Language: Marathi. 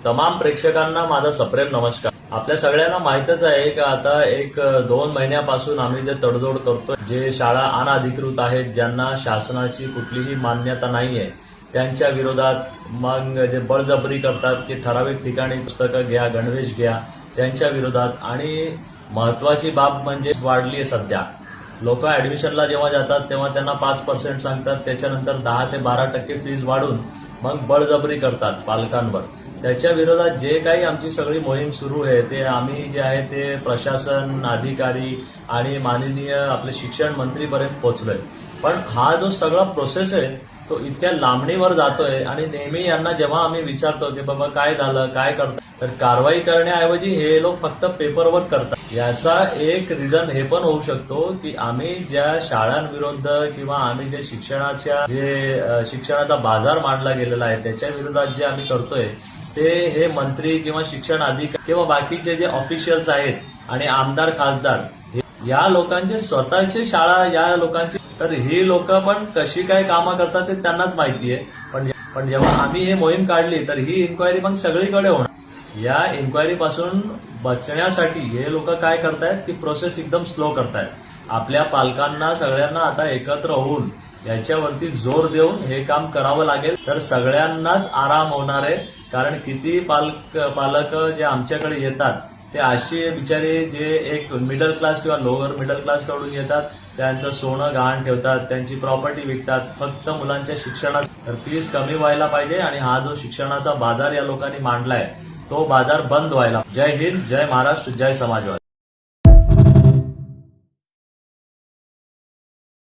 तमाम प्रेक्षकांना माझा सप्रेम नमस्कार। आपल्या सगळ्यांना माहितच आहे की आता 1-2 महिन्यापासून आम्ही जे तडजोड करतोय, जे शाळा अनधिकृत आहेत, ज्यांना शासनाची कुठलीही मान्यता नाहीये, त्यांच्या विरोधात मग जे बळजबरी करतात की ठराविक ठिकाणी पुस्तकं घ्या, गणवेश घ्या, त्यांच्या विरोधात। आणि महत्वाची बाब म्हणजे वाढली आहे सध्या। लोक ऍडमिशनला जेव्हा जातात तेव्हा त्यांना 5% सांगतात, त्याच्यानंतर 10 ते 12% फीस वाढून मग बळजबरी करतात पालकांवर। त्याच्या विरोधात जे काही आमची सगळी मोहीम सुरू आहे ते आम्ही जे आहे ते प्रशासन, अधिकारी आणि माननीय आपले शिक्षण मंत्रीपर्यंत पोहोचलोय। पण हा जो सगळा प्रोसेस आहे तो इतक्या लांबणीवर जातोय आणि नेहमी यांना जेव्हा आम्ही विचारतो की बाबा काय झालं, काय करतात, तर कारवाई करण्याऐवजी हे लोक फक्त पेपरवर्क करतात। याचा एक रिझन हे पण होऊ शकतो की आम्ही ज्या शाळांविरुद्ध किंवा आम्ही जे शिक्षणाचा बाजार मांडला गेलेला आहे त्याच्या विरोधात जे आम्ही करतोय ते हे मंत्री किंवा शिक्षण अधिकारी किंवा बाकीचे जे ऑफिशियल्स आहेत आणि आमदार, खासदार या लोकांचे स्वतःची शाळा, या लोकांची, तर ही लोक पण कशी काय कामं करतात ते त्यांनाच माहिती आहे। पण जेव्हा आम्ही हे मोहीम काढली तर ही इन्क्वायरी मग सगळीकडे होणार। या इन्क्वायरी पासून बचण्यासाठी हे लोक काय करतायत की प्रोसेस एकदम स्लो करतायत। आपल्या पालकांना सगळ्यांना आता एकत्र होऊन याच्यावरती जोर देऊन हे काम करावं लागेल, तर सगळ्यांनाच आराम होणार आहे। कारण किती पालक जे आमच्याकडे येतात ते असे बिचारे जे एक मिडल क्लास किंवा लोअर मिडल क्लास कडून येतात, त्यांचं सोनं गहाण ठेवतात, त्यांची प्रॉपर्टी विकतात फक्त मुलांच्या शिक्षणात। तर फीस कमी व्हायला पाहिजे आणि हा जो शिक्षणाचा बाजार या लोकांनी मांडलाय तो बाजार बंद व्हायला। जय हिंद, जय महाराष्ट्र, जय समाजवाद।